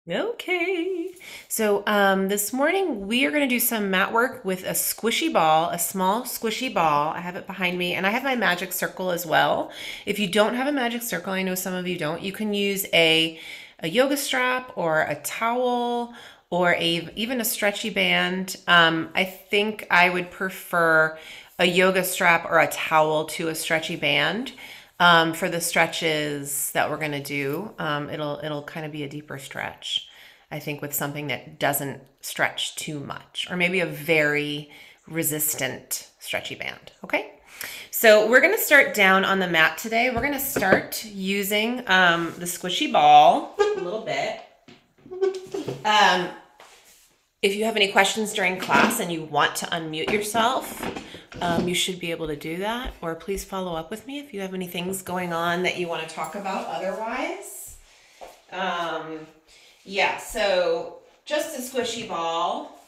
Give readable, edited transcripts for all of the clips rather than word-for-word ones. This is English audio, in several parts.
Okay. So this morning we are going to do some mat work with a squishy ball, a small squishy ball. I have it behind me, and I have my magic circle as well. If you don't have a magic circle, I know some of you don't, you can use a yoga strap or a towel or even a stretchy band. I think I would prefer a yoga strap or a towel to a stretchy band. For the stretches that we're gonna do, it'll kind of be a deeper stretch, I think, with something that doesn't stretch too much, or maybe a very resistant stretchy band. Okay, so we're gonna start down on the mat today. We're gonna start using the squishy ball a little bit. Um, if you have any questions during class and you want to unmute yourself, you should be able to do that. Or please follow up with me if you have any things going on that you want to talk about otherwise. Um, yeah, so just a squishy ball.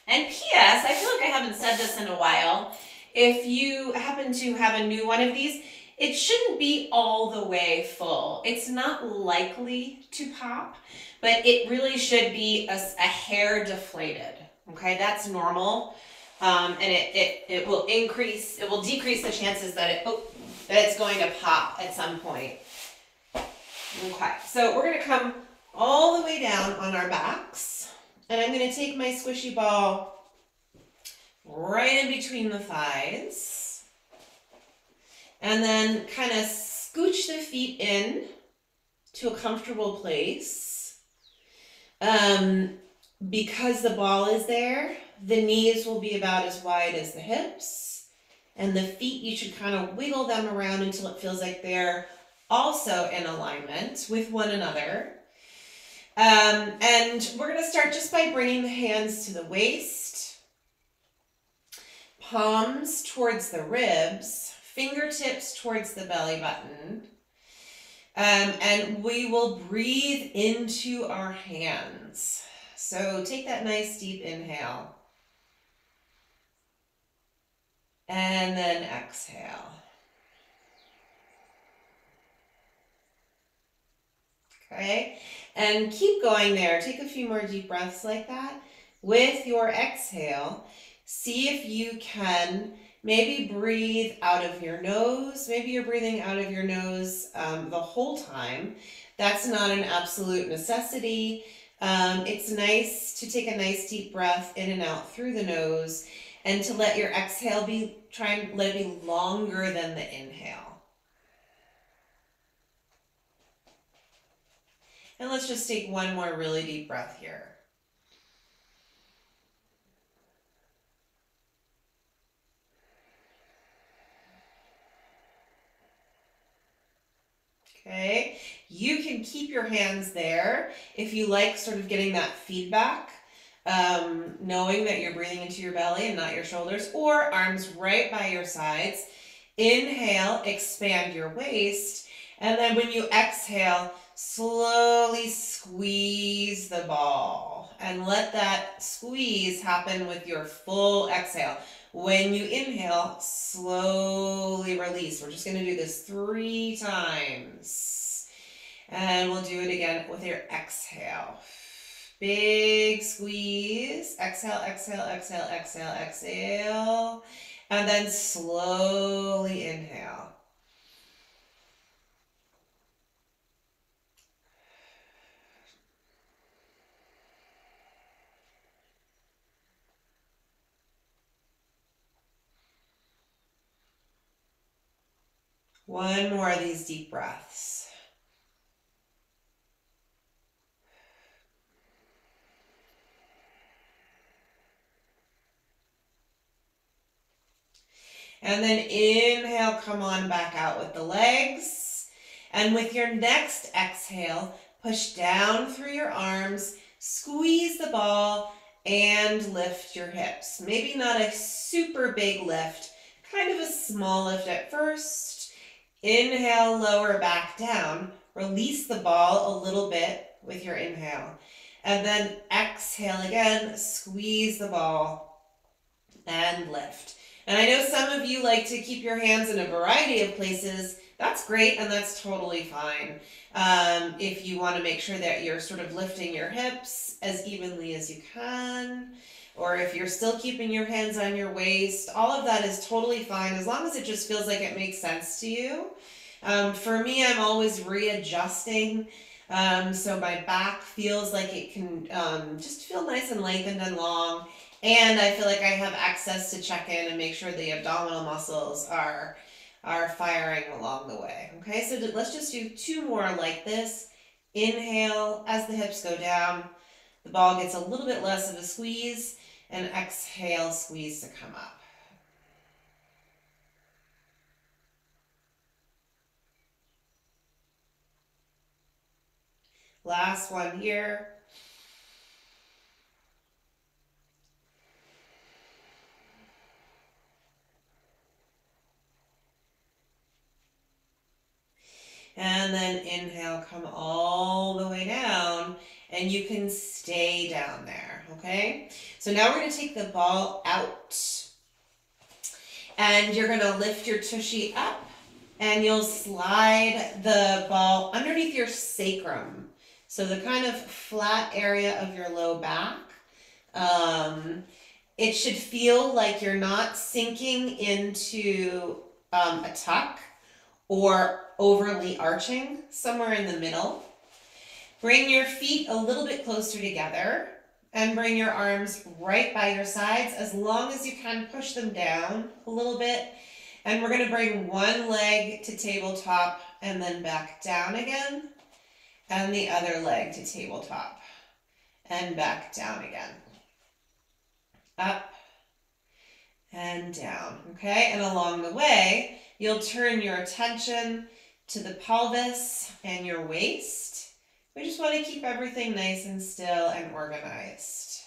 And P.S., I feel like I haven't said this in a while. If you happen to have a new one of these, it shouldn't be all the way full. It's not likely to pop, but it really should be a hair deflated. Okay, that's normal. And it will decrease the chances that it's going to pop at some point. Okay, so we're gonna come all the way down on our backs, and I'm gonna take my squishy ball right in between the thighs, and then kind of scooch the feet in to a comfortable place. Because the ball is there, the knees will be about as wide as the hips, and the feet, you should kind of wiggle them around until it feels like they're also in alignment with one another. And we're going to start just by bringing the hands to the waist, palms towards the ribs, fingertips towards the belly button. And we will breathe into our hands. So take that nice deep inhale. And then exhale. Okay, and keep going there. Take a few more deep breaths like that. With your exhale, see if you can maybe breathe out of your nose. Maybe you're breathing out of your nose the whole time. That's not an absolute necessity. It's nice to take a nice deep breath in and out through the nose, and to let your exhale try and let it be longer than the inhale. And let's just take one more really deep breath here. Okay, you can keep your hands there if you like sort of getting that feedback, knowing that you're breathing into your belly and not your shoulders, or arms right by your sides. Inhale, expand your waist, and then when you exhale, slowly squeeze the ball and let that squeeze happen with your full exhale. When you inhale, slowly release. We're just going to do this 3 times. And we'll do it again with your exhale. Big squeeze. Exhale, exhale, exhale, exhale, exhale. And then slowly inhale. One more of these deep breaths. And then inhale, come on back out with the legs. And with your next exhale, push down through your arms, squeeze the ball, and lift your hips. Maybe not a super big lift, kind of a small lift at first. Inhale, lower back down. Release the ball a little bit with your inhale. And then exhale again, squeeze the ball, and lift. And I know some of you like to keep your hands in a variety of places. That's great, and that's totally fine. If you want to make sure that you're sort of lifting your hips as evenly as you can, or if you're still keeping your hands on your waist, all of that is totally fine as long as it just feels like it makes sense to you. For me, I'm always readjusting. So my back feels like it can just feel nice and lengthened and long. And I feel like I have access to check in and make sure the abdominal muscles are firing along the way. Okay, so let's just do two more like this. Inhale as the hips go down. The ball gets a little bit less of a squeeze. And exhale, squeeze to come up. Last one here. And then inhale, come all the way down, and you can stay down there, okay? So now we're gonna take the ball out, and you're gonna lift your tushy up, and you'll slide the ball underneath your sacrum. So the kind of flat area of your low back. It should feel like you're not sinking into a tuck or overly arching, somewhere in the middle. Bring your feet a little bit closer together and bring your arms right by your sides as long as you can. Push them down a little bit. And we're going to bring one leg to tabletop and then back down again. And the other leg to tabletop and back down again. Up and down, okay? And along the way, you'll turn your attention to the pelvis and your waist. We just want to keep everything nice and still and organized.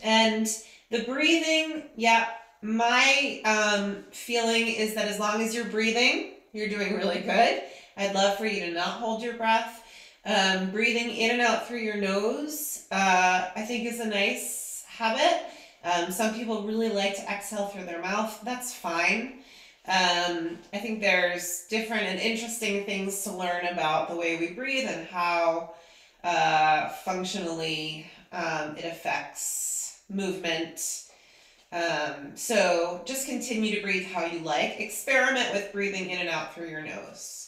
And the breathing, yeah, my feeling is that as long as you're breathing, you're doing really good. I'd love for you to not hold your breath. Breathing in and out through your nose, I think is a nice habit. Some people really like to exhale through their mouth. That's fine. I think there's different and interesting things to learn about the way we breathe and how functionally it affects movement. So just continue to breathe how you like. Experiment with breathing in and out through your nose.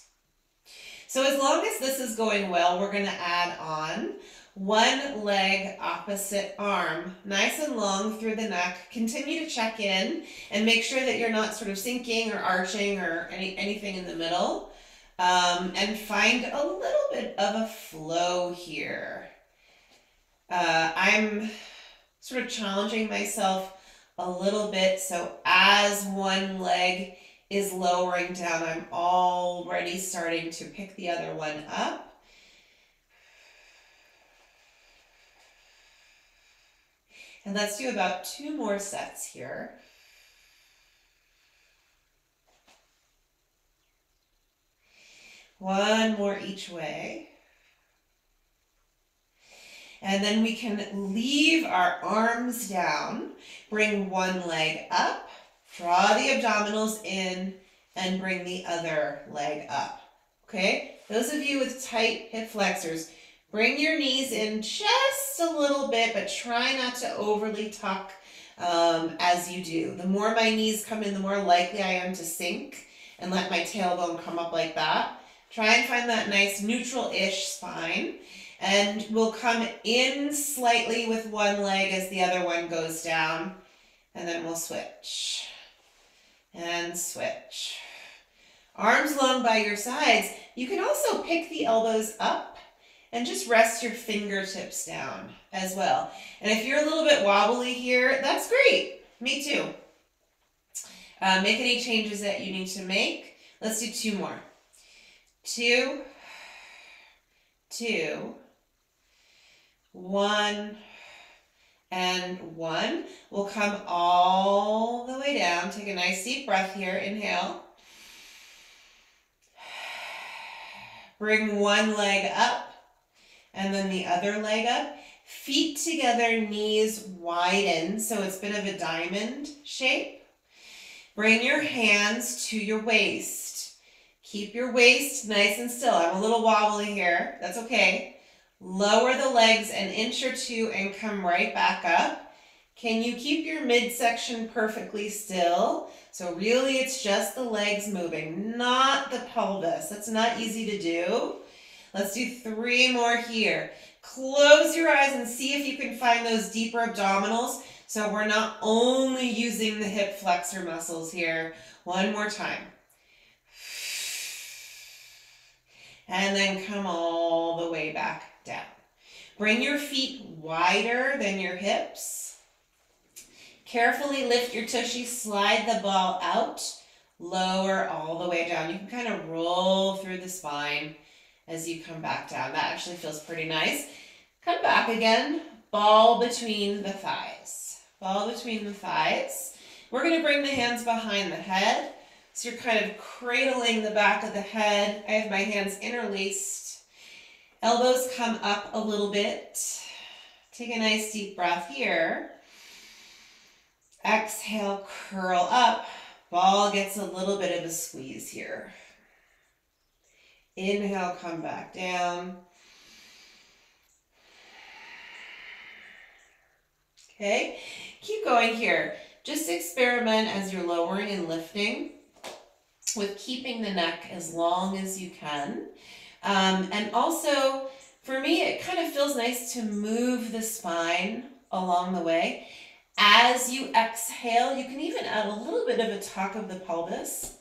So as long as this is going well, we're going to add on one leg, opposite arm, nice and long through the neck. Continue to check in and make sure that you're not sort of sinking or arching or anything in the middle. And find a little bit of a flow here. I'm sort of challenging myself a little bit. So as one leg is lowering down, I'm already starting to pick the other one up. And let's do about 2 more sets here. One more each way. And then we can leave our arms down, bring one leg up, draw the abdominals in, and bring the other leg up. Okay? Those of you with tight hip flexors, bring your knees in just a little bit, but try not to overly tuck as you do. The more my knees come in, the more likely I am to sink and let my tailbone come up like that. Try and find that nice neutral-ish spine. And we'll come in slightly with one leg as the other one goes down. And then we'll switch. And switch. Arms long by your sides. You can also pick the elbows up and just rest your fingertips down as well. And if you're a little bit wobbly here, that's great. Me too. Make any changes that you need to make. Let's do 2 more. 2, 2, 1, and 1. We'll come all the way down. Take a nice deep breath here. Inhale. Bring one leg up and then the other leg up. Feet together, knees widen, so it's a bit of a diamond shape. Bring your hands to your waist. Keep your waist nice and still. I'm a little wobbly here. That's okay. Lower the legs an inch or two and come right back up. Can you keep your midsection perfectly still? So really it's just the legs moving, not the pelvis. That's not easy to do. Let's do 3 more here. Close your eyes and see if you can find those deeper abdominals. So we're not only using the hip flexor muscles here. One more time. And then come all the way back down. Bring your feet wider than your hips. Carefully lift your tushy, slide the ball out, lower all the way down. You can kind of roll through the spine as you come back down. That actually feels pretty nice. Come back again, ball between the thighs. Ball between the thighs. We're going to bring the hands behind the head. So you're kind of cradling the back of the head. I have my hands interlaced. Elbows come up a little bit. Take a nice deep breath here. Exhale, curl up. Ball gets a little bit of a squeeze here. Inhale, come back down. Okay, keep going here. Just experiment as you're lowering and lifting with keeping the neck as long as you can. And also, for me, it kind of feels nice to move the spine along the way. As you exhale, you can even add a little bit of a tuck of the pelvis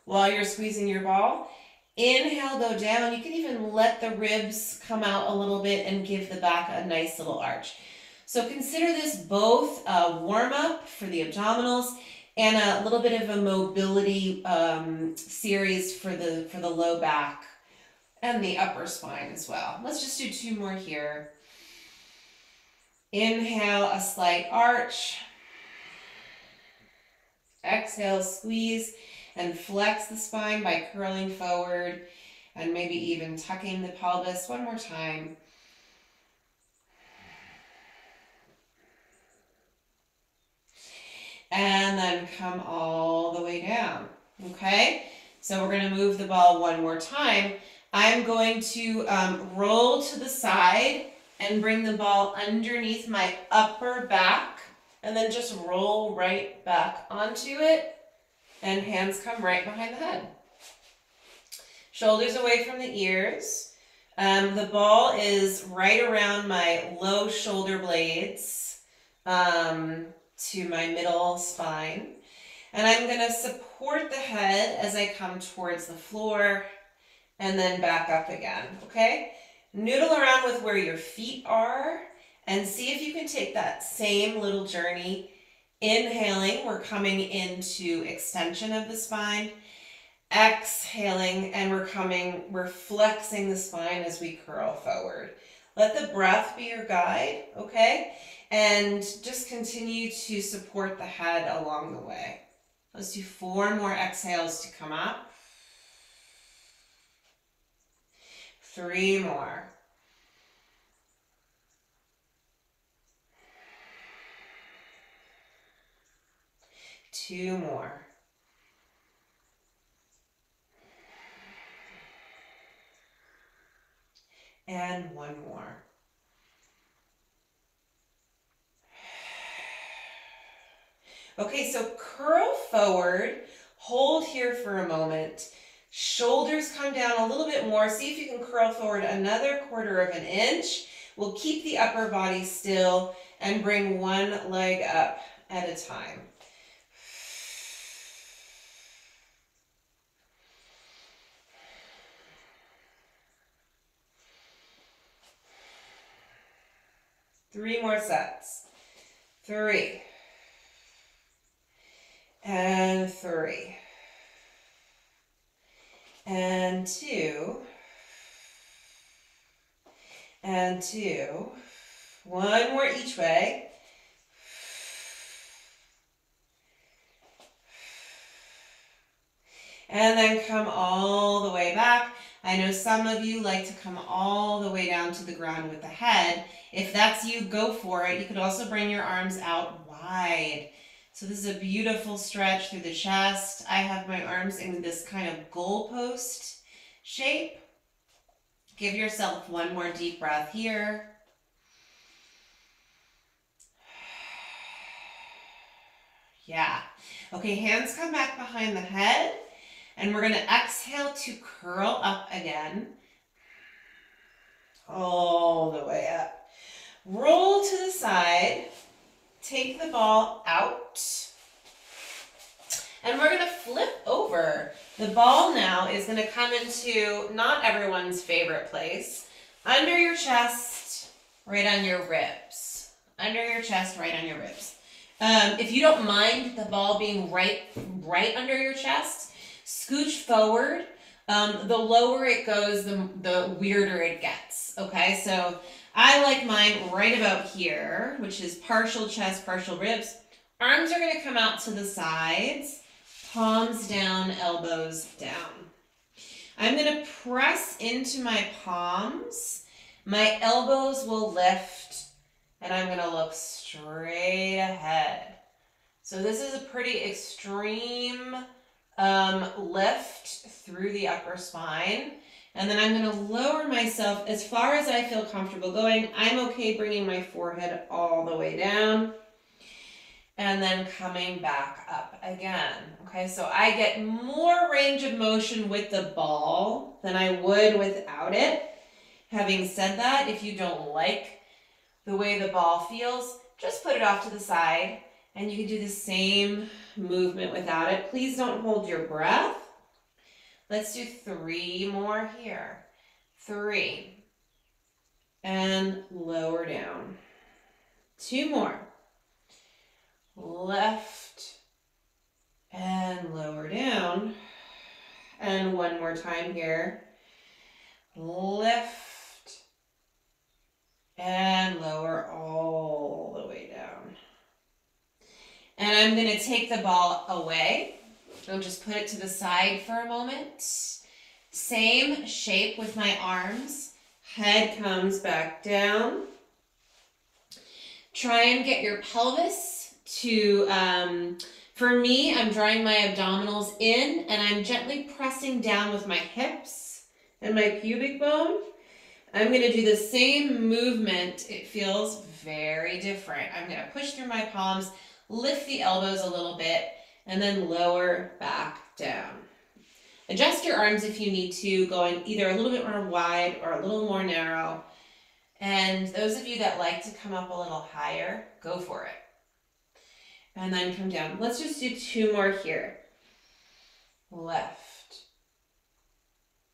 while you're squeezing your ball. Inhale, go down. You can even let the ribs come out a little bit and give the back a nice little arch. So consider this both a warm-up for the abdominals and a little bit of a mobility series for the low back and the upper spine as well. Let's just do 2 more here. Inhale, a slight arch. Exhale, squeeze and flex the spine by curling forward and maybe even tucking the pelvis. One more time. And then come all the way down, okay? So we're gonna move the ball one more time. I'm going to roll to the side and bring the ball underneath my upper back and then just roll right back onto it and hands come right behind the head. Shoulders away from the ears. The ball is right around my low shoulder blades to my middle spine. And I'm going to support the head as I come towards the floor and then back up again, okay? Noodle around with where your feet are and see if you can take that same little journey. Inhaling, we're coming into extension of the spine. Exhaling, and we're flexing the spine as we curl forward. Let the breath be your guide, okay? And just continue to support the head along the way. Let's do 4 more exhales to come up. 3 more. 2 more. And 1 more. Okay, so curl forward, hold here for a moment. Shoulders come down a little bit more. See if you can curl forward another 1/4 of an inch. We'll keep the upper body still and bring one leg up at a time. Three more sets. 3. And 3. And 2. And 2. 1 more each way. And then come all the way back. I know some of you like to come all the way down to the ground with the head. If that's you, go for it. You could also bring your arms out wide. So this is a beautiful stretch through the chest. I have my arms in this kind of goalpost shape. Give yourself one more deep breath here. Yeah. Okay, hands come back behind the head, and we're going to exhale to curl up again. All the way up. Roll to the side. Take the ball out. And we're going to flip over. The ball now is going to come into not everyone's favorite place. Under your chest, right on your ribs. Under your chest, right on your ribs. If you don't mind the ball being right under your chest, scooch forward. The lower it goes, the weirder it gets. Okay, so I like mine right about here, which is partial chest, partial ribs. Arms are going to come out to the sides, palms down, elbows down. I'm going to press into my palms. My elbows will lift, and I'm going to look straight ahead. So this is a pretty extreme lift through the upper spine. And then I'm going to lower myself as far as I feel comfortable going. I'm okay bringing my forehead all the way down. And then coming back up again. Okay, so I get more range of motion with the ball than I would without it. Having said that, if you don't like the way the ball feels, just put it off to the side and you can do the same movement without it. Please don't hold your breath. Let's do 3 more here. 3. And lower down. 2 more. Left and lower down. And 1 more time here. Lift and lower all the way down. And I'm going to take the ball away. I'll just put it to the side for a moment. Same shape with my arms. Head comes back down. Try and get your pelvis to, for me, I'm drawing my abdominals in and I'm gently pressing down with my hips and my pubic bone. I'm going to do the same movement. It feels very different. I'm going to push through my palms, lift the elbows a little bit, and then lower back down. Adjust your arms if you need to, going either a little bit more wide or a little more narrow. And those of you that like to come up a little higher, go for it. And then come down. Let's just do 2 more here. Left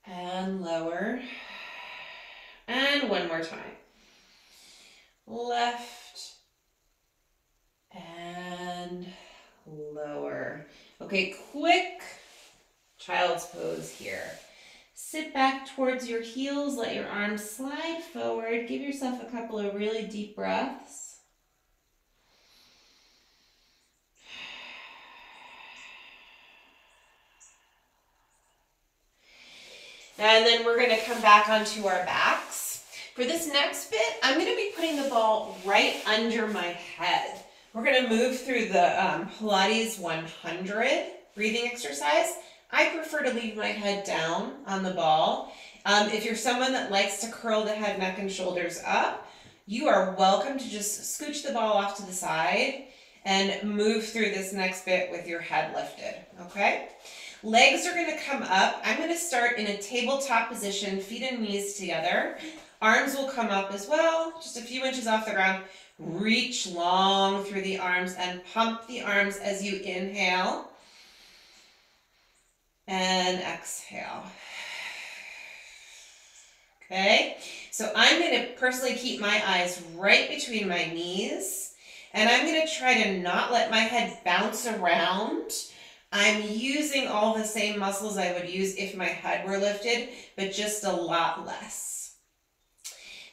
and lower. And 1 more time. Left and lower. Okay, quick child's pose here. Sit back towards your heels, let your arms slide forward. Give yourself a couple of really deep breaths. And then we're going to come back onto our backs. For this next bit, I'm going to be putting the ball right under my head. We're going to move through the Pilates 100 breathing exercise. I prefer to leave my head down on the ball. If you're someone that likes to curl the head, neck, and shoulders up, you are welcome to just scooch the ball off to the side and move through this next bit with your head lifted, okay? Legs are going to come up. I'm going to start in a tabletop position, feet and knees together. Arms will come up as well, just a few inches off the ground. Reach long through the arms and pump the arms as you inhale and exhale. Okay, so I'm going to personally keep my eyes right between my knees, and I'm going to try to not let my head bounce around. I'm using all the same muscles I would use if my head were lifted, but just a lot less.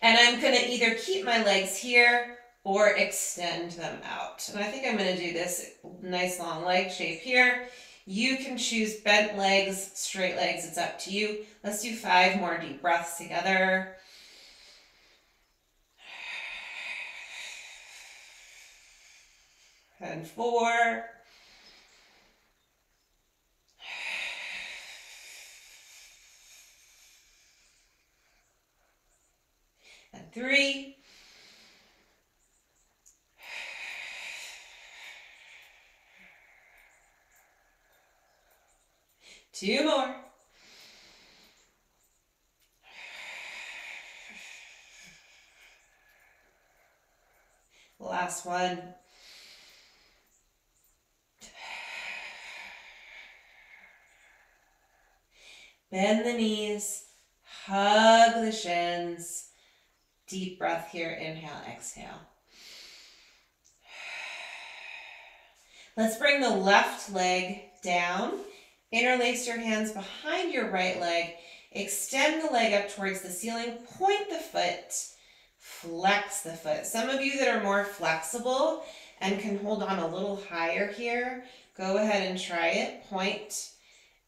And I'm going to either keep my legs here or extend them out. And I think I'm going to do this nice long leg shape here. You can choose bent legs, straight legs, it's up to you. Let's do 5 more deep breaths together. and 4, and 3, two more, last one. Bend the knees, hug the shins. Deep breath here, inhale, exhale. Let's bring the left leg down. Interlace your hands behind your right leg. Extend the leg up towards the ceiling. Point the foot. Flex the foot. Some of you that are more flexible and can hold on a little higher here, go ahead and try it. Point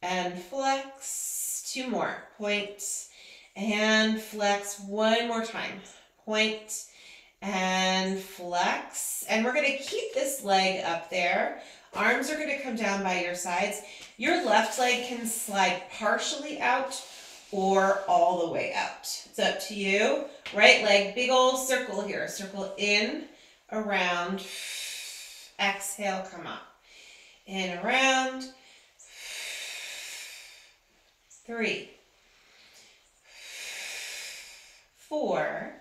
and flex. Two more. Point and flex. One more time. Point and flex. And we're going to keep this leg up there. Arms are going to come down by your sides. Your left leg can slide partially out or all the way out. It's up to you. Right leg, big old circle here. Circle in, around. Exhale, come up. In, around. 3, 4.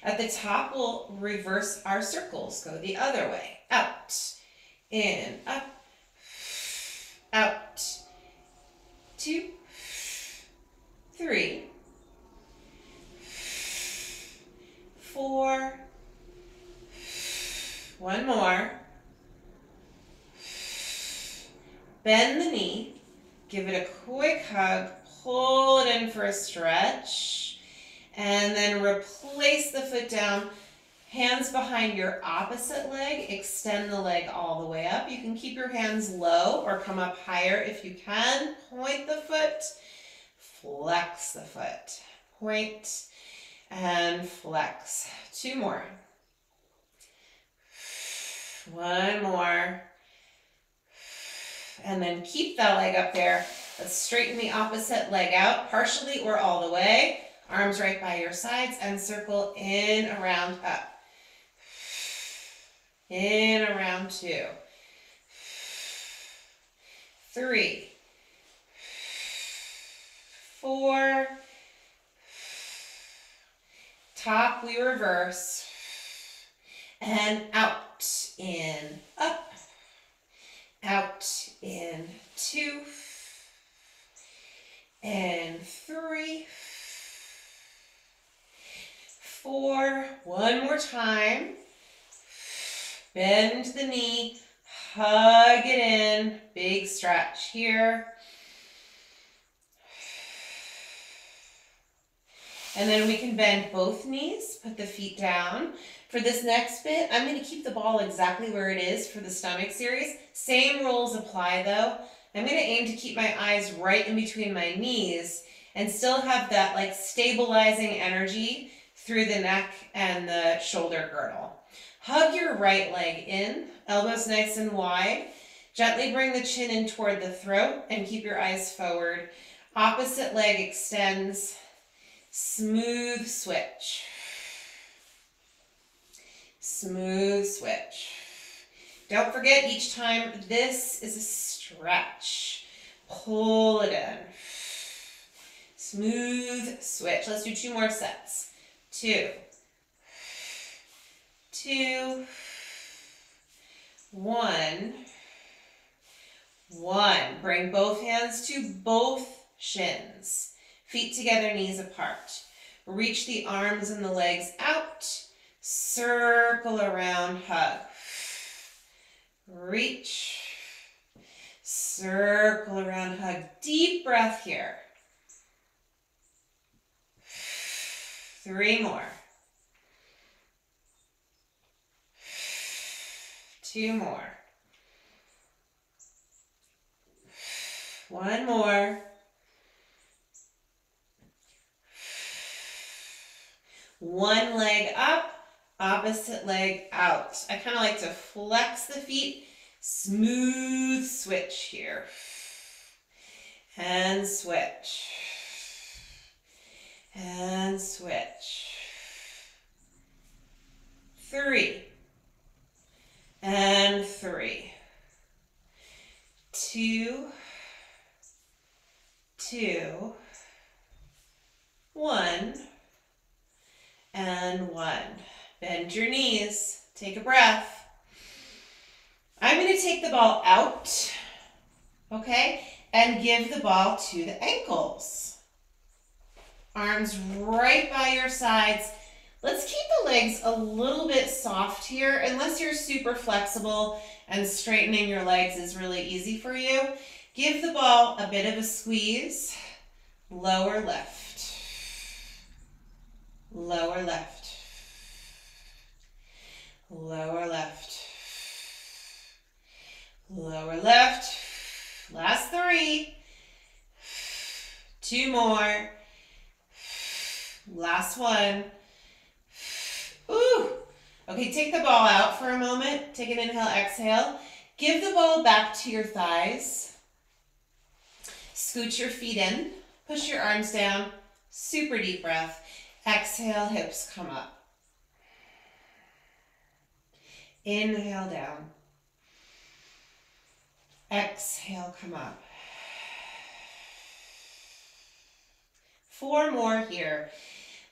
At the top, we'll reverse our circles. Go the other way. Out, in, up, out. 2, 3, 4. One more. Bend the knee. Give it a quick hug. Pull it in for a stretch. And then replace the foot down. Hands behind your opposite leg. Extend the leg all the way up. You can keep your hands low or come up higher if you can. Point the foot. Flex the foot. Point and flex. 2 more. One more. And then keep that leg up there. Let's straighten the opposite leg out, partially or all the way. Arms right by your sides and circle in, around, up. In, around, 2. 3. 4. Top, we reverse. And out, in, up. Out, in, 2. And 3. 4. One more time. Bend the knee. Hug it in. Big stretch here. And then we can bend both knees. Put the feet down. For this next bit, I'm going to keep the ball exactly where it is for the stomach series. Same rules apply though. I'm going to aim to keep my eyes right in between my knees and still have that like stabilizing energy through the neck and the shoulder girdle. Hug your right leg in, elbows nice and wide. Gently bring the chin in toward the throat and keep your eyes forward. Opposite leg extends. Smooth switch. Smooth switch. Don't forget each time this is a stretch. Pull it in. Smooth switch. Let's do 2 more sets. 2. 2. 1. 1. Bring both hands to both shins. Feet together, knees apart. Reach the arms and the legs out. Circle around, hug. Reach. Circle around, hug. Deep breath here. 3 more. 2 more. 1 more. 1 leg up, Opposite leg out. I kind of like to flex the feet. Smooth switch here. And switch. And switch. 3. And 3. 2. 2. 1. And 1. Bend your knees. Take a breath. I'm going to take the ball out, okay, and give the ball to the ankles. Arms right by your sides. Let's keep the legs a little bit soft here, unless you're super flexible and straightening your legs is really easy for you. Give the ball a bit of a squeeze. Lower left. Lower left. Lower left. Lower left. Last 3. 2 more. Last 1. Ooh. Okay, take the ball out for a moment. Take an inhale, exhale. Give the ball back to your thighs. Scoot your feet in. Push your arms down. Super deep breath. Exhale, hips come up. Inhale down. Exhale, come up. 4 more here.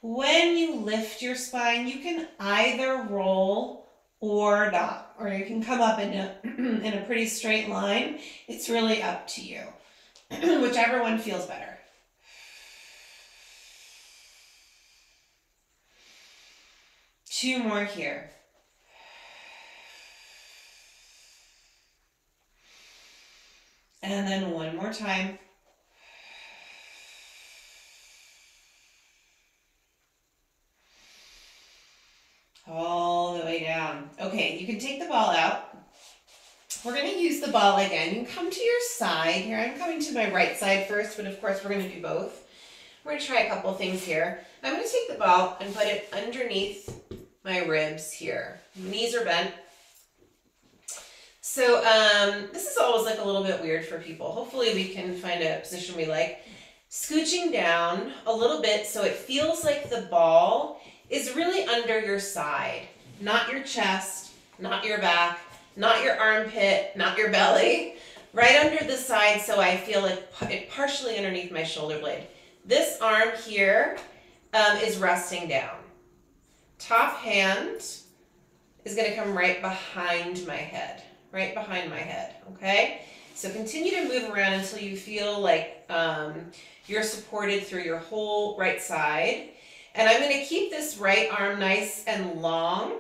When you lift your spine, you can either roll or not, or you can come up in a pretty straight line. It's really up to you, whichever one feels better. Two more here. And then one more time. All the way down. Okay, you can take the ball out. We're going to use the ball again. You can come to your side here. I'm coming to my right side first, but of course we're going to do both. We're going to try a couple things here. I'm going to take the ball and put it underneath my ribs here. Knees are bent. So this is always like a little bit weird for people. Hopefully we can find a position we like. Scooching down a little bit so it feels like the ball is really under your side, not your chest, not your back, not your armpit, not your belly, right under the side so I feel it partially underneath my shoulder blade. This arm here is resting down. Top hand is going to come right behind my head, okay? So continue to move around until you feel like you're supported through your whole right side. And I'm going to keep this right arm nice and long,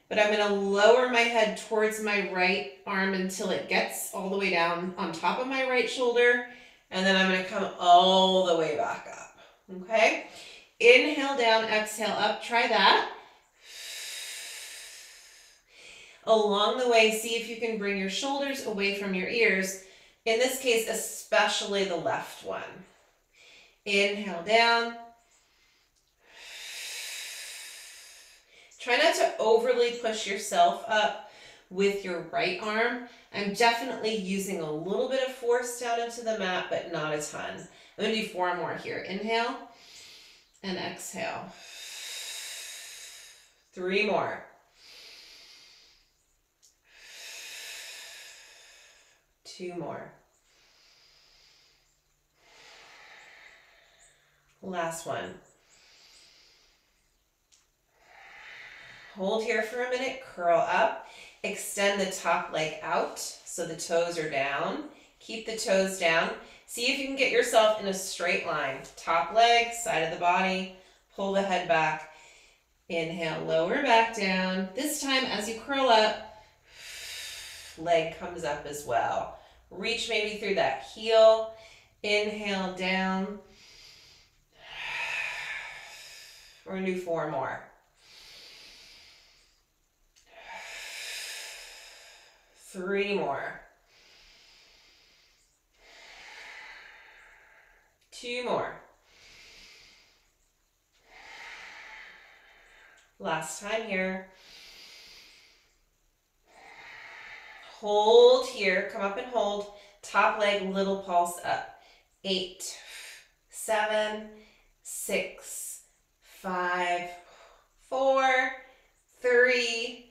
but I'm going to lower my head towards my right arm until it gets all the way down on top of my right shoulder. And then I'm going to come all the way back up, okay? Inhale down, exhale up. Try that. Along the way, see if you can bring your shoulders away from your ears. In this case, especially the left one. Inhale down. Try not to overly push yourself up with your right arm. I'm definitely using a little bit of force down into the mat, but not a ton. I'm going to do 4 more here. Inhale and exhale. 3 more. 2 more. Last one. Hold here for a minute, curl up, extend the top leg out so the toes are down. Keep the toes down. See if you can get yourself in a straight line. Top leg, side of the body, pull the head back. Inhale, lower back down. This time as you curl up, leg comes up as well. Reach maybe through that heel. Inhale down. We're going to do 4 more. 3 more. 2 more. Last time here. Hold here, come up and hold. Top leg, little pulse up. 8, 7, 6, 5, 4, 3,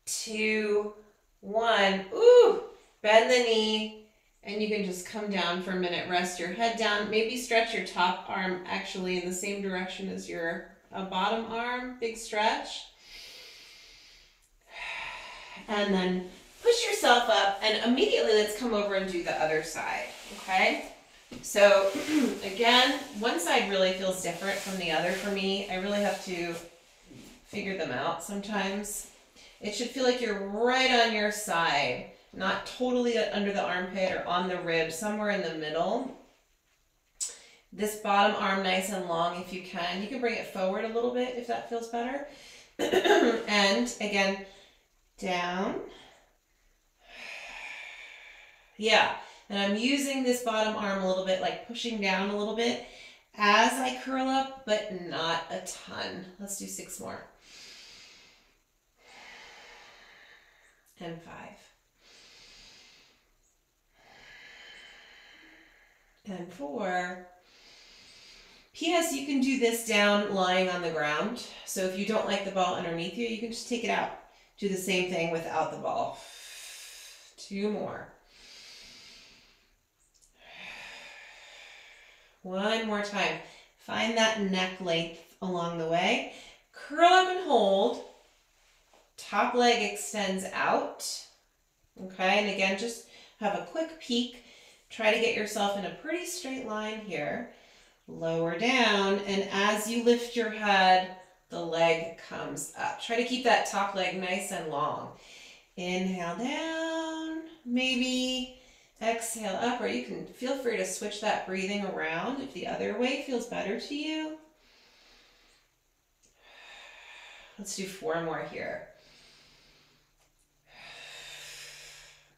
2, 1. Ooh, bend the knee, and you can just come down for a minute. Rest your head down. Maybe stretch your top arm actually in the same direction as your bottom arm. Big stretch. And then push yourself up, and immediately let's come over and do the other side, okay? So again, one side really feels different from the other for me. I really have to figure them out sometimes. It should feel like you're right on your side, not totally under the armpit or on the rib, somewhere in the middle. This bottom arm nice and long if you can. You can bring it forward a little bit if that feels better. And again, down. Yeah, and I'm using this bottom arm a little bit, like pushing down a little bit as I curl up, but not a ton. Let's do 6 more. And 5. And 4. P.S. You can do this down lying on the ground. So if you don't like the ball underneath you, you can just take it out. Do the same thing without the ball. 2 more. 1 more time. Find that neck length along the way. Curl up and hold. Top leg extends out. Okay, and again, just have a quick peek. Try to get yourself in a pretty straight line here. Lower down, and as you lift your head, the leg comes up. Try to keep that top leg nice and long. Inhale down, maybe exhale up, or you can feel free to switch that breathing around if the other way feels better to you. Let's do 4 more here.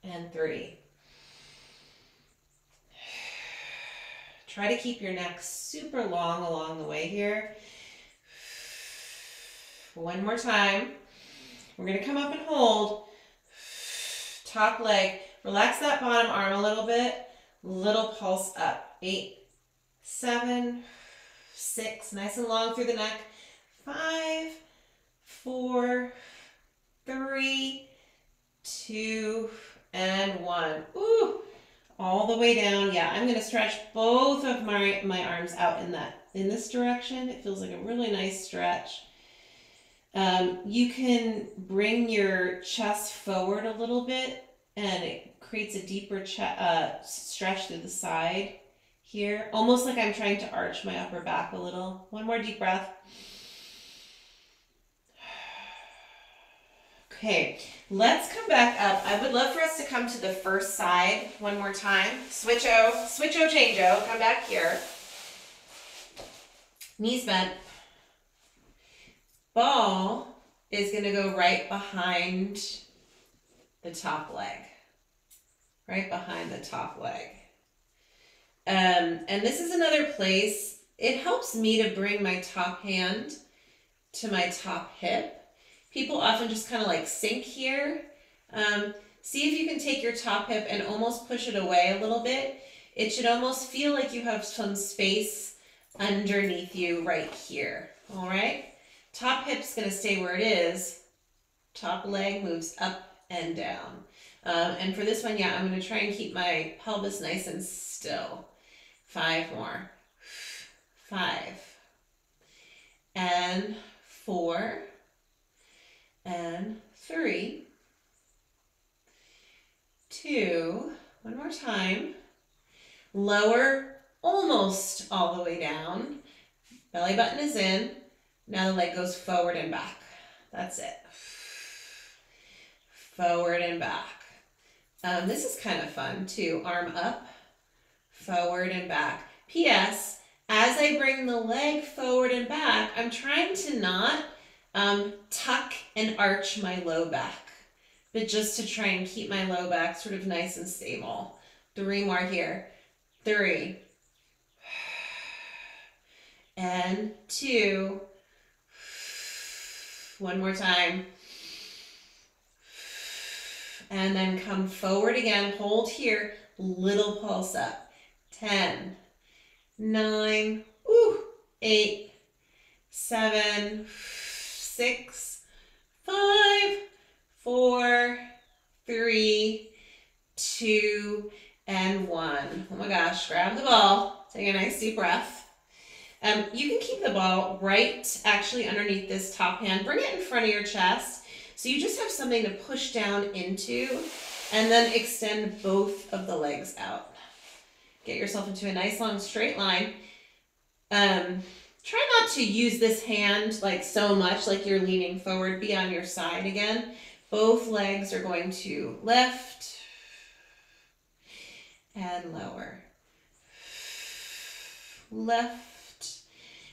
And 3. Try to keep your neck super long along the way here. 1 more time. We're going to come up and hold. Top leg. Relax that bottom arm a little bit. Little pulse up. 8, 7, 6. Nice and long through the neck. 5, 4, 3, 2, and 1. Ooh. All the way down. Yeah, I'm going to stretch both of my arms out in this direction. It feels like a really nice stretch. You can bring your chest forward a little bit, and it creates a deeper stretch through the side here, almost like I'm trying to arch my upper back a little. 1 more deep breath. Okay, let's come back up. I would love for us to come to the first side 1 more time. Switch-o, change-o. Come back here. Knees bent. Ball is going to go right behind the top leg. Right behind the top leg. And this is another place. It helps me to bring my top hand to my top hip. People often just kind of like sink here. See if you can take your top hip and almost push it away a little bit. It should almost feel like you have some space underneath you right here. All right? Top hip's going to stay where it is. Top leg moves up and down. And for this one, yeah, I'm going to try and keep my pelvis nice and still. 5 more. 5. And 4. And 3, 2, 1 more time. Lower almost all the way down. Belly button is in. Now the leg goes forward and back. That's it. Forward and back. This is kind of fun too. Arm up, forward and back. P.S. As I bring the leg forward and back, I'm trying to not tuck and arch my low back, but just to try and keep my low back sort of nice and stable. 3 more here. 3. And 2. One more time. And then come forward again. Hold here. Little pulse up. 10, 9, 8, 7, 6, 5, 4, 3, 2, and 1. Oh my gosh, grab the ball. Take a nice deep breath. You can keep the ball right actually underneath this top hand. Bring it in front of your chest. So you just have something to push down into, and then extend both of the legs out. Get yourself into a nice long straight line. Try not to use this hand like so much like you're leaning forward. Be on your side again. Both legs are going to lift and lower. Lift.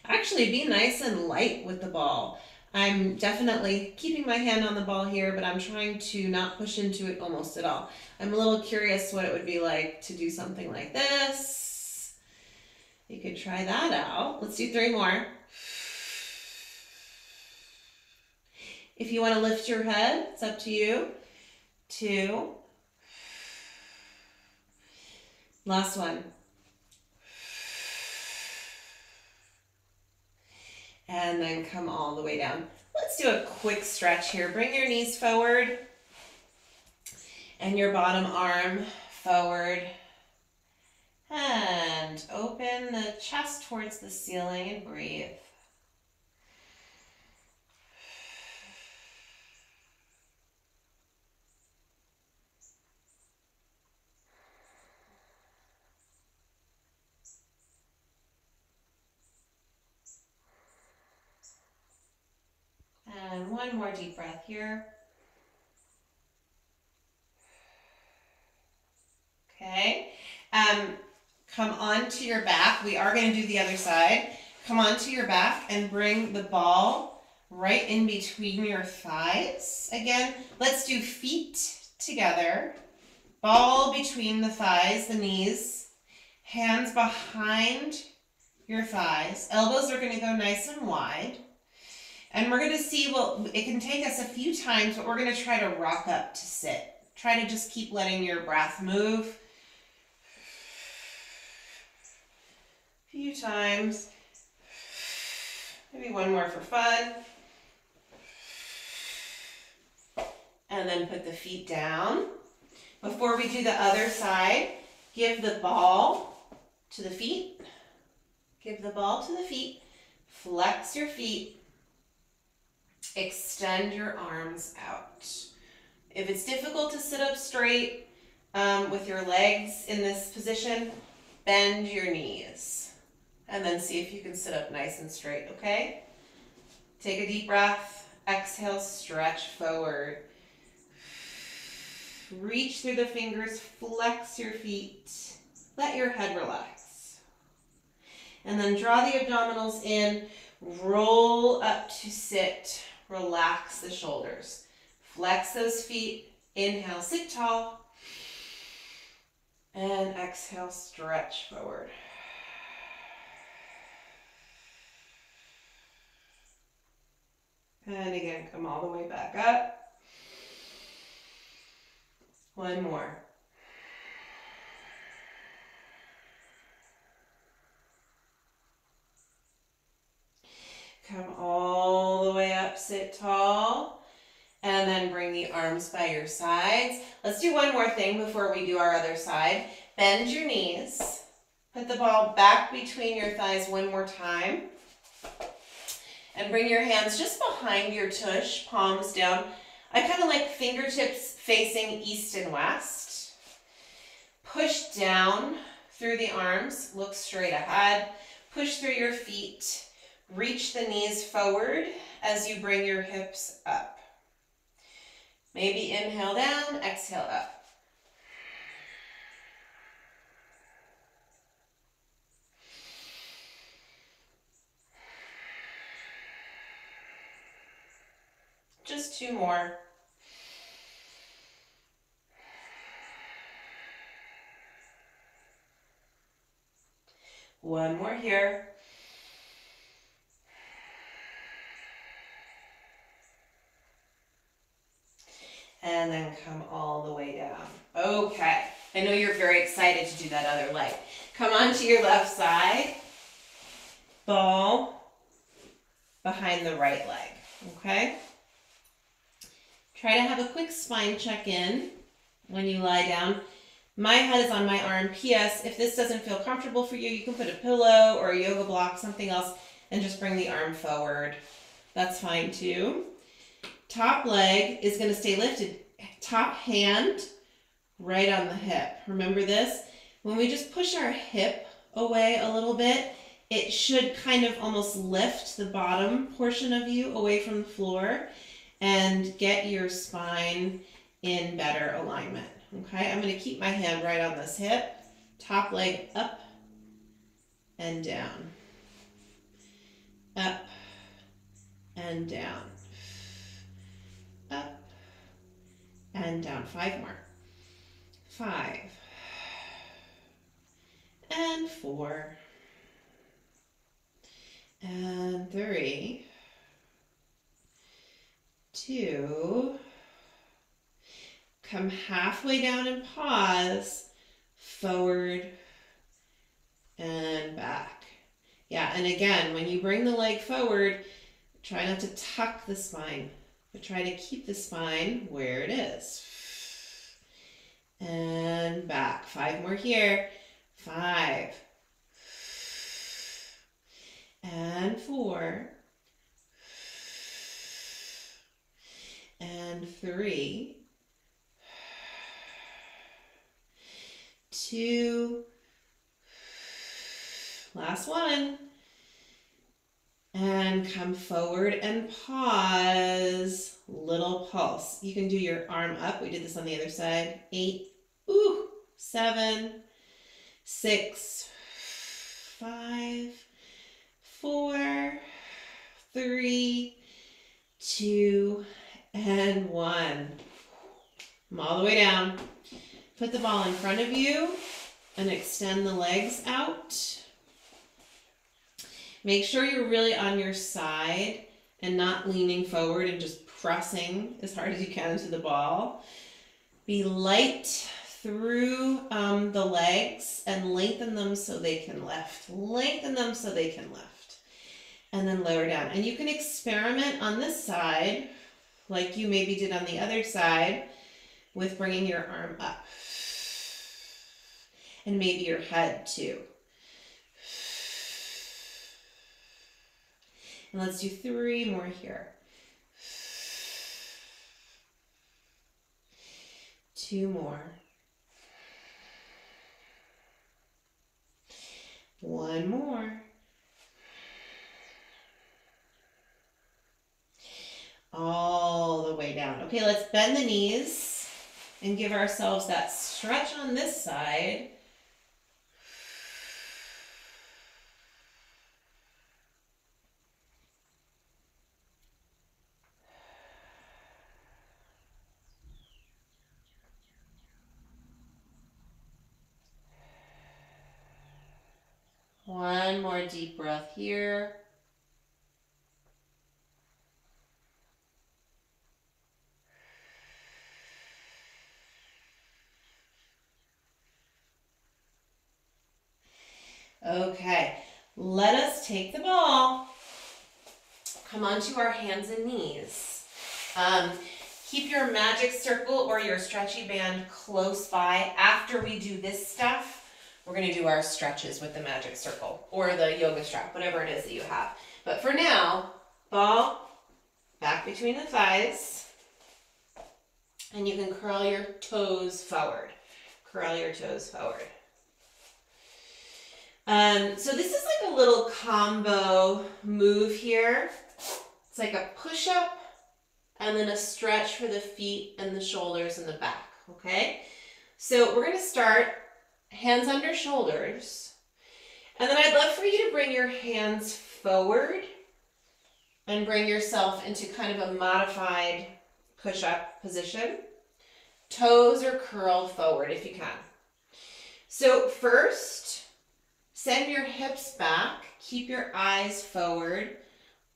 Actually, be nice and light with the ball. I'm definitely keeping my hand on the ball here, but I'm trying to not push into it almost at all. I'm a little curious what it would be like to do something like this. You could try that out. Let's do 3 more. If you want to lift your head, it's up to you. 2. Last one. And then come all the way down. Let's do a quick stretch here. Bring your knees forward and your bottom arm forward. And open the chest towards the ceiling and breathe. And one more deep breath here. Okay. Come onto your back. We are going to do the other side. Come onto your back and bring the ball right in between your thighs. Again, let's do feet together. Ball between the thighs, the knees. Hands behind your thighs. Elbows are going to go nice and wide. And we're going to see, well, it can take us a few times, but we're going to try to rock up to sit. Try to just keep letting your breath move. A few times. Maybe one more for fun. And then put the feet down. Before we do the other side, give the ball to the feet. Give the ball to the feet. Flex your feet. Extend your arms out. If it's difficult to sit up straight with your legs in this position, bend your knees. And then see if you can sit up nice and straight, okay? Take a deep breath. Exhale, stretch forward. Reach through the fingers, flex your feet. Let your head relax. And then draw the abdominals in, roll up to sit. Relax the shoulders. Flex those feet. Inhale, sit tall. And exhale, stretch forward. And again, come all the way back up. One more. Come all the way up, sit tall, and then bring the arms by your sides. Let's do one more thing before we do our other side. Bend your knees. Put the ball back between your thighs one more time. And bring your hands just behind your tush, palms down. I kind of like fingertips facing east and west. Push down through the arms, look straight ahead. Push through your feet. Reach the knees forward as you bring your hips up. Maybe inhale down, exhale up. Just 2 more. One more here. and then come all the way down. Okay, I know you're very excited to do that other leg. Come onto your left side, ball behind the right leg, okay? Try to have a quick spine check in when you lie down. My head is on my arm. P.S. If this doesn't feel comfortable for you, you can put a pillow or a yoga block, something else, and just bring the arm forward. That's fine too. Top leg is going to stay lifted. Top hand right on the hip. Remember this? When we just push our hip away a little bit, it should kind of almost lift the bottom portion of you away from the floor and get your spine in better alignment. Okay, I'm going to keep my hand right on this hip. Top leg up and down. Up and down. Up and down. 5 more. 5 and 4 and 3, 2, come halfway down and pause, forward and back. Yeah, and again, when you bring the leg forward, try not to tuck the spine, but try to keep the spine where it is. And back. 5 more here. 5 and 4 and 3, 2, last one, and come forward and pause, little pulse. You can do your arm up. We did this on the other side. 8, 7, 6, 5, 4, 3, 2, and 1. I'm all the way down. Put the ball in front of you and extend the legs out. Make sure you're really on your side and not leaning forward and just pressing as hard as you can into the ball. Be light through the legs and lengthen them so they can lift. Lengthen them so they can lift. And then lower down. And you can experiment on this side, like you maybe did on the other side, with bringing your arm up. And maybe your head too. And let's do 3 more here. 2 more. 1 more. All the way down. Okay, let's bend the knees and give ourselves that stretch on this side. One more deep breath here. Okay, let us take the ball, come onto our hands and knees. Keep your magic circle or your stretchy band close by. After we do this stuff, we're going to do our stretches with the magic circle or the yoga strap, whatever it is that you have. But for now, ball back between the thighs, and you can curl your toes forward. Curl your toes forward. So this is like a little combo move here. It's like a push-up and then a stretch for the feet and the shoulders and the back, okay? So we're going to start hands under shoulders. And then I'd love for you to bring your hands forward and bring yourself into kind of a modified push-up position. Toes are curled forward if you can. So first, send your hips back, keep your eyes forward,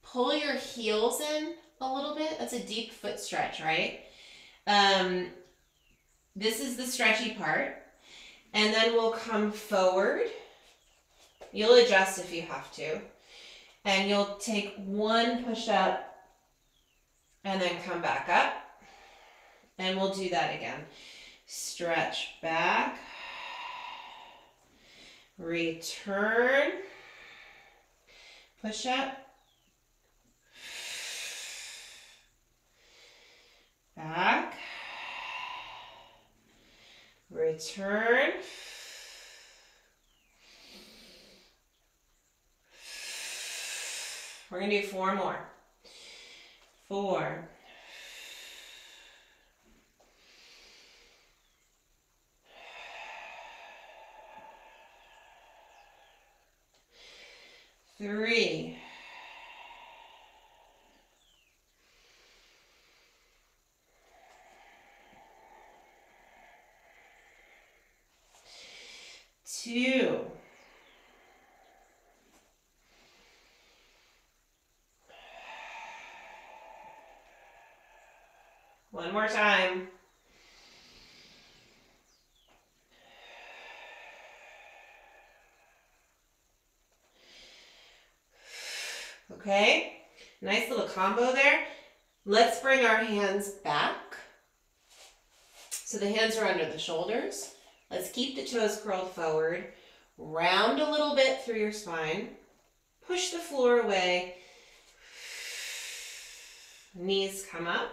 pull your heels in a little bit. That's a deep foot stretch, right? This is the stretchy part. And then we'll come forward. You'll adjust if you have to. And you'll take one push up and then come back up. And we'll do that again. Stretch back. Return. Push up. Back. Return. We're going to do 4 more. 4. 3. 2. 1 more time. Okay, nice little combo there. Let's bring our hands back. So the hands are under the shoulders. Let's keep the toes curled forward. Round a little bit through your spine. Push the floor away. Knees come up.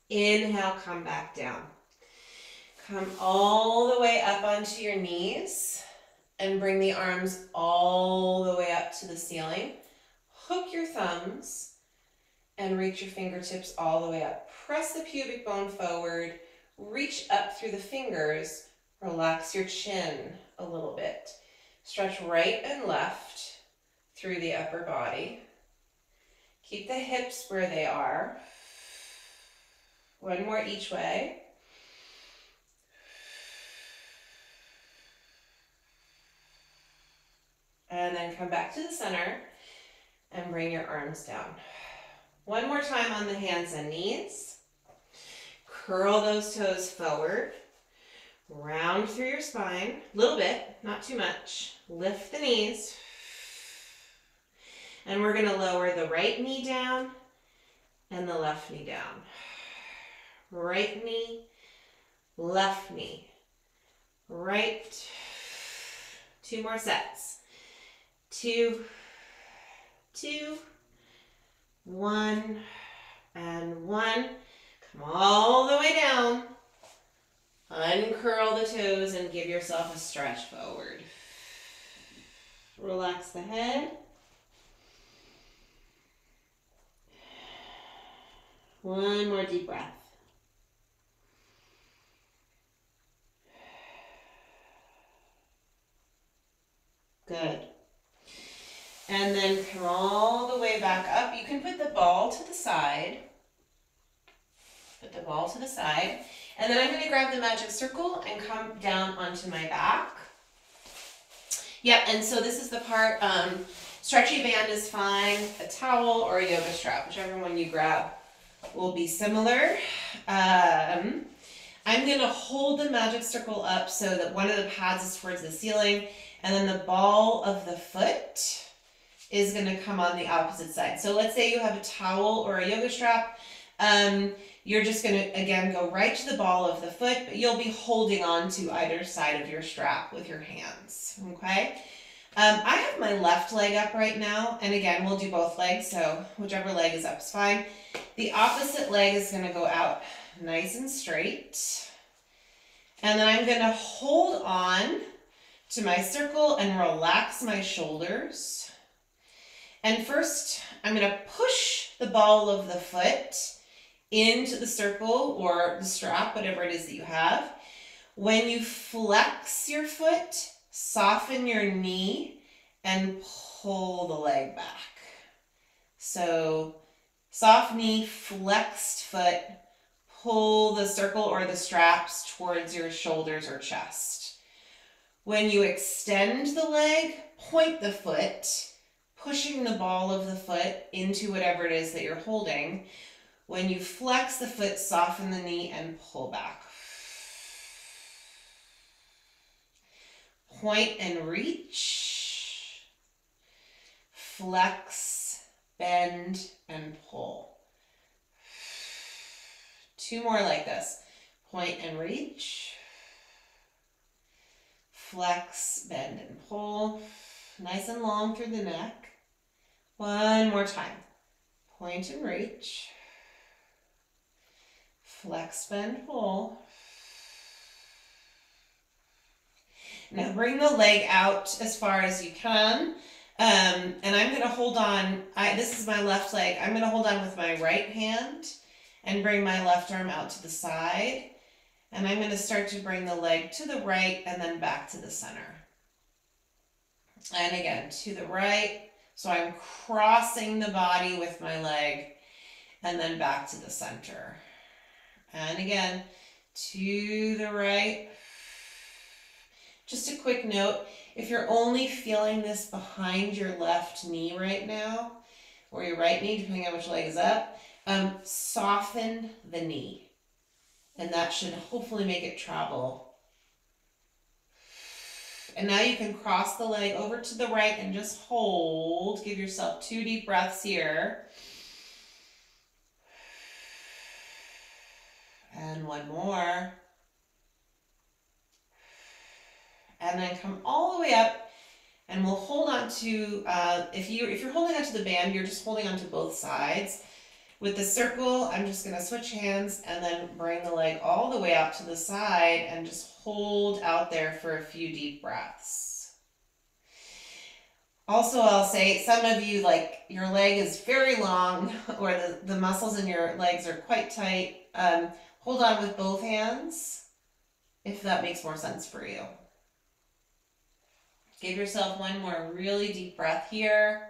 Inhale, come back down. Come all the way up onto your knees and bring the arms all the way up to the ceiling. Hook your thumbs and reach your fingertips all the way up. Press the pubic bone forward. Reach up through the fingers. Relax your chin a little bit. Stretch right and left through the upper body. Keep the hips where they are. 1 more each way. And then come back to the center and bring your arms down. 1 more time on the hands and knees. Curl those toes forward. Round through your spine, a little bit, not too much. Lift the knees. And we're gonna lower the right knee down and the left knee down. Right knee, left knee, right. 2 more sets. 2, 2, 1, and 1. Come all the way down. Uncurl the toes and give yourself a stretch forward. Relax the head. 1 more deep breath. Good. And then come all the way back up. You can put the ball to the side. Put the ball to the side. And then I'm going to grab the magic circle and come down onto my back. Yeah, and so this is the part, stretchy band is fine, a towel or a yoga strap, whichever one you grab will be similar. I'm going to hold the magic circle up so that one of the pads is towards the ceiling, and then the ball of the foot is going to come on the opposite side. So let's say you have a towel or a yoga strap. You're just going to, again, go right to the ball of the foot, but you'll be holding on to either side of your strap with your hands, okay? I have my left leg up right now, and again, we'll do both legs, so whichever leg is up is fine. The opposite leg is going to go out nice and straight. And then I'm going to hold on to my circle and relax my shoulders. And first, I'm going to push the ball of the foot into the circle or the strap, whatever it is that you have. When you flex your foot, soften your knee and pull the leg back. So soft knee, flexed foot, pull the circle or the straps towards your shoulders or chest. When you extend the leg, point the foot, pushing the ball of the foot into whatever it is that you're holding. When you flex the foot, soften the knee and pull back. Point and reach. Flex, bend, and pull. 2 more like this. Point and reach. Flex, bend, and pull. Nice and long through the neck. 1 more time. Point and reach. Flex, bend, pull. Now bring the leg out as far as you can. And I'm going to hold on. This is my left leg. I'm going to hold on with my right hand and bring my left arm out to the side. And I'm going to start to bring the leg to the right and then back to the center. And again, to the right. So I'm crossing the body with my leg and then back to the center. And again, to the right. Just a quick note, if you're only feeling this behind your left knee right now, or your right knee, depending on which leg is up, soften the knee. And that should hopefully make it travel. And now you can cross the leg over to the right and just hold. Give yourself 2 deep breaths here. And 1 more. And then come all the way up, and we'll hold on to, if you're holding onto the band, you're just holding onto both sides. With the circle, I'm just going to switch hands and then bring the leg all the way out to the side and just hold out there for a few deep breaths. Also, I'll say, some of you, like, your leg is very long or the muscles in your legs are quite tight. Hold on with both hands if that makes more sense for you. Give yourself 1 more really deep breath here.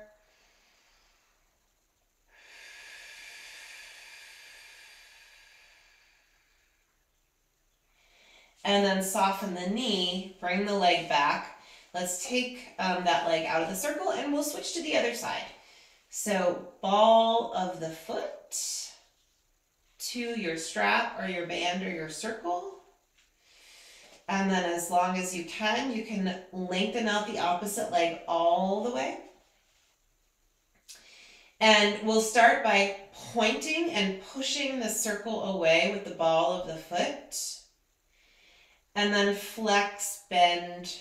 And then soften the knee, bring the leg back. Let's take that leg out of the circle and we'll switch to the other side. So ball of the foot to your strap or your band or your circle. And then as long as you can lengthen out the opposite leg all the way. And we'll start by pointing and pushing the circle away with the ball of the foot. And then flex, bend,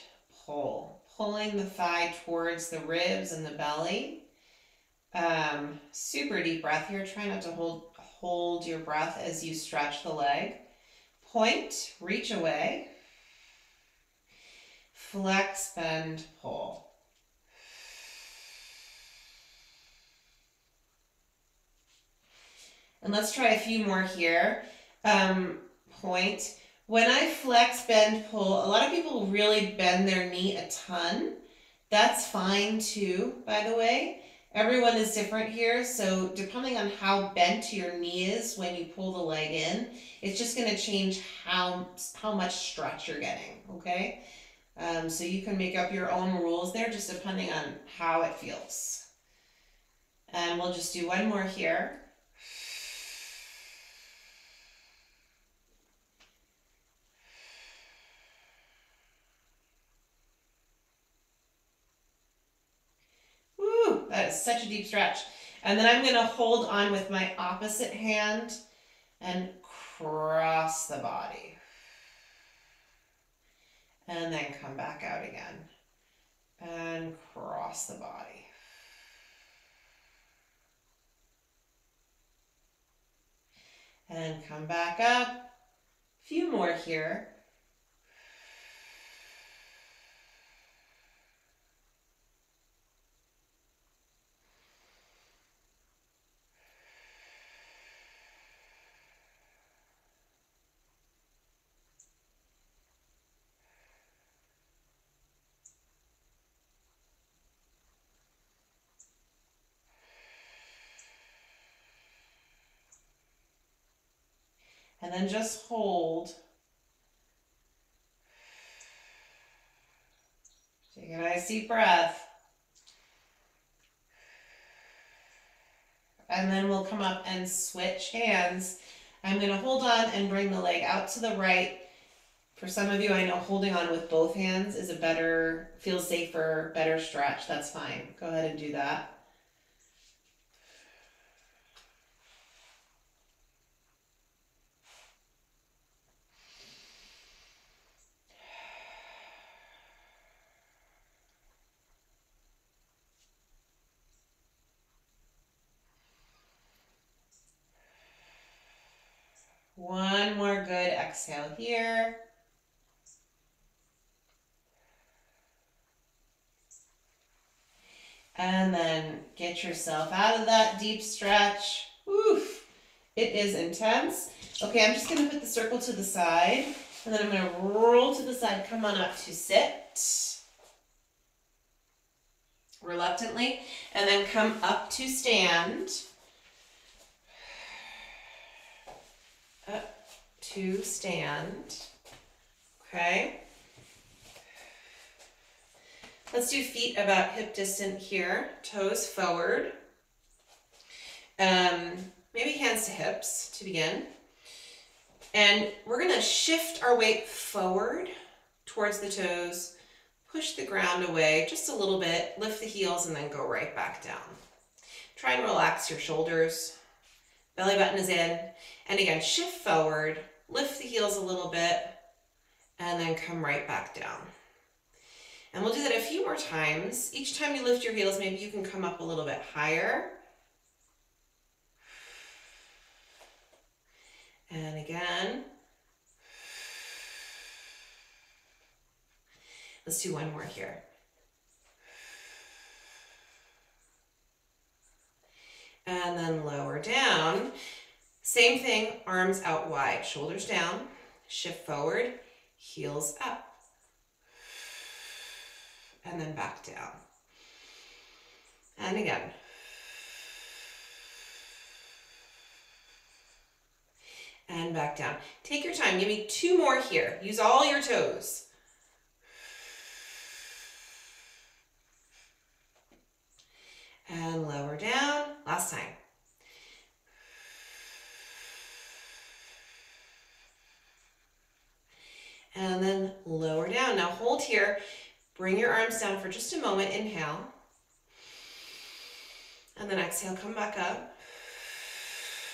pull. Pulling the thigh towards the ribs and the belly. Super deep breath here. Try not to hold your breath as you stretch the leg. Point, reach away. Flex, bend, pull. And let's try a few more here. Point. When I flex, bend, pull, a lot of people really bend their knee a ton. That's fine too, by the way. Everyone is different here, so depending on how bent your knee is when you pull the leg in, it's just going to change how much stretch you're getting, okay? So you can make up your own rules there, just depending on how it feels. And we'll just do 1 more here. Woo, that is such a deep stretch. And then I'm going to hold on with my opposite hand and cross the body. And then come back out again. And cross the body. And come back up. A few more here. And then just hold. Take a nice deep breath. and then we'll come up and switch hands. I'm going to hold on and bring the leg out to the right. For some of you, I know holding on with both hands is a better, feels safer, better stretch. That's fine. Go ahead and do that. One more good exhale here. And then get yourself out of that deep stretch. Oof, it is intense. Okay, I'm just gonna put the circle to the side, and then I'm gonna roll to the side, come on up to sit. Reluctantly, and then come up to stand. Up to stand. Okay. Let's do feet about hip distance here, toes forward. Maybe hands to hips to begin. And we're gonna shift our weight forward towards the toes, push the ground away just a little bit, lift the heels, and then go right back down. Try and relax your shoulders. Belly button is in. And again, shift forward, lift the heels a little bit, and then come right back down. And we'll do that a few more times. Each time you lift your heels, maybe you can come up a little bit higher. And again. Let's do one more here. And then lower down. Same thing, arms out wide, shoulders down, shift forward, heels up. And then back down. And again. And back down. Take your time. Give me two more here. Use all your toes. And lower down. Last time. And then lower down. Now hold here. Bring your arms down for just a moment. Inhale. And then exhale, come back up.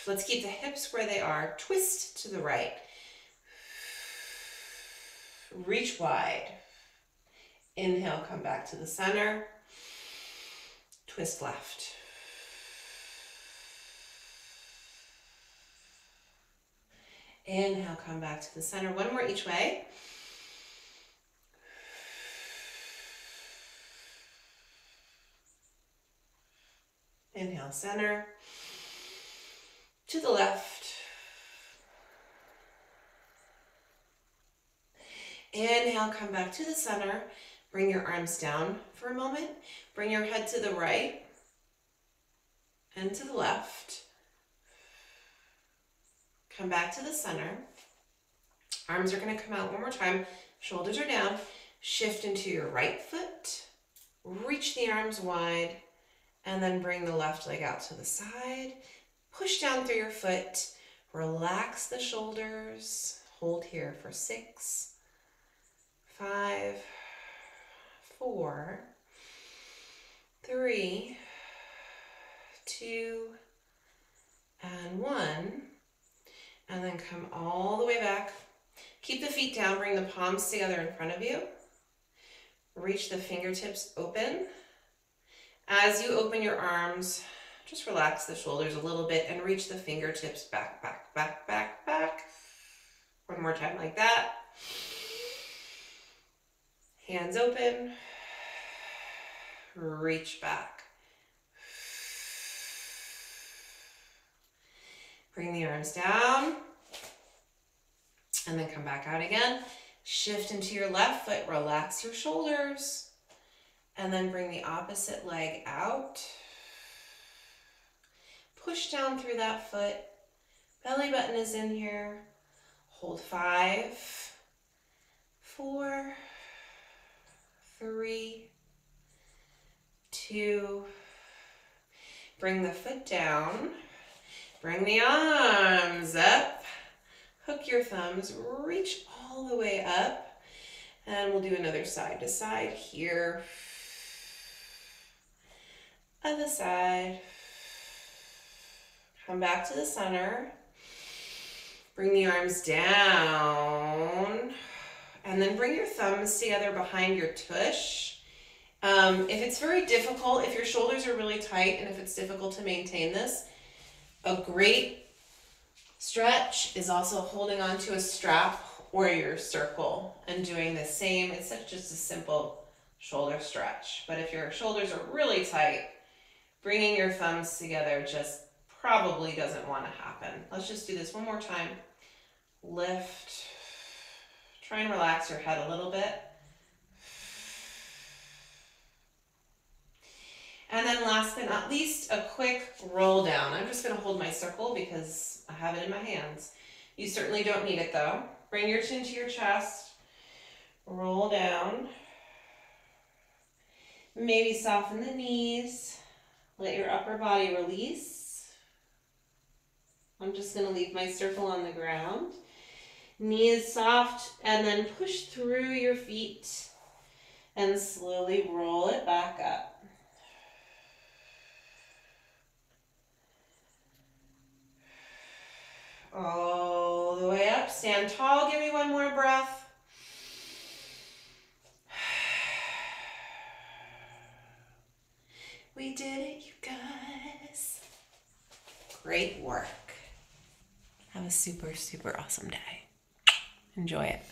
Let's keep the hips where they are. Twist to the right. Reach wide. Inhale, come back to the center. Twist left. Inhale, come back to the center. One more each way. Inhale, center. To the left. Inhale, come back to the center. Bring your arms down for a moment. Bring your head to the right and to the left. Come back to the center. Arms are going to come out one more time. Shoulders are down. Shift into your right foot. Reach the arms wide. And then bring the left leg out to the side. Push down through your foot. Relax the shoulders. Hold here for 6, 5, 4, 3, 2, and 1. And then come all the way back. Keep the feet down. Bring the palms together in front of you. Reach the fingertips open. As you open your arms, just relax the shoulders a little bit and reach the fingertips back, back, back, back, back. One more time like that. Hands open. Reach back. Bring the arms down. And then come back out again. Shift into your left foot. Relax your shoulders. And then bring the opposite leg out. Push down through that foot. Belly button is in here. Hold 5, 4, 3, 2. Bring the foot down. Bring the arms up. Hook your thumbs. Reach all the way up. And we'll do another side to side here. Other side. Come back to the center. Bring the arms down. And then bring your thumbs together behind your tush. If it's very difficult, if your shoulders are really tight and if it's difficult to maintain this, a great stretch is also holding onto a strap or your circle and doing the same. It's just a simple shoulder stretch. But if your shoulders are really tight, bringing your thumbs together just probably doesn't want to happen. Let's just do this one more time. Lift. Try and relax your head a little bit. And then last but not least, a quick roll down. I'm just going to hold my circle because I have it in my hands. You certainly don't need it though. Bring your chin to your chest. Roll down. Maybe soften the knees. Let your upper body release. I'm just going to leave my circle on the ground. Knees soft, and then push through your feet and slowly roll it back up. All the way up. Stand tall. Give me one more breath. We did it, you guys. Great work. Have a super, super awesome day. Enjoy it.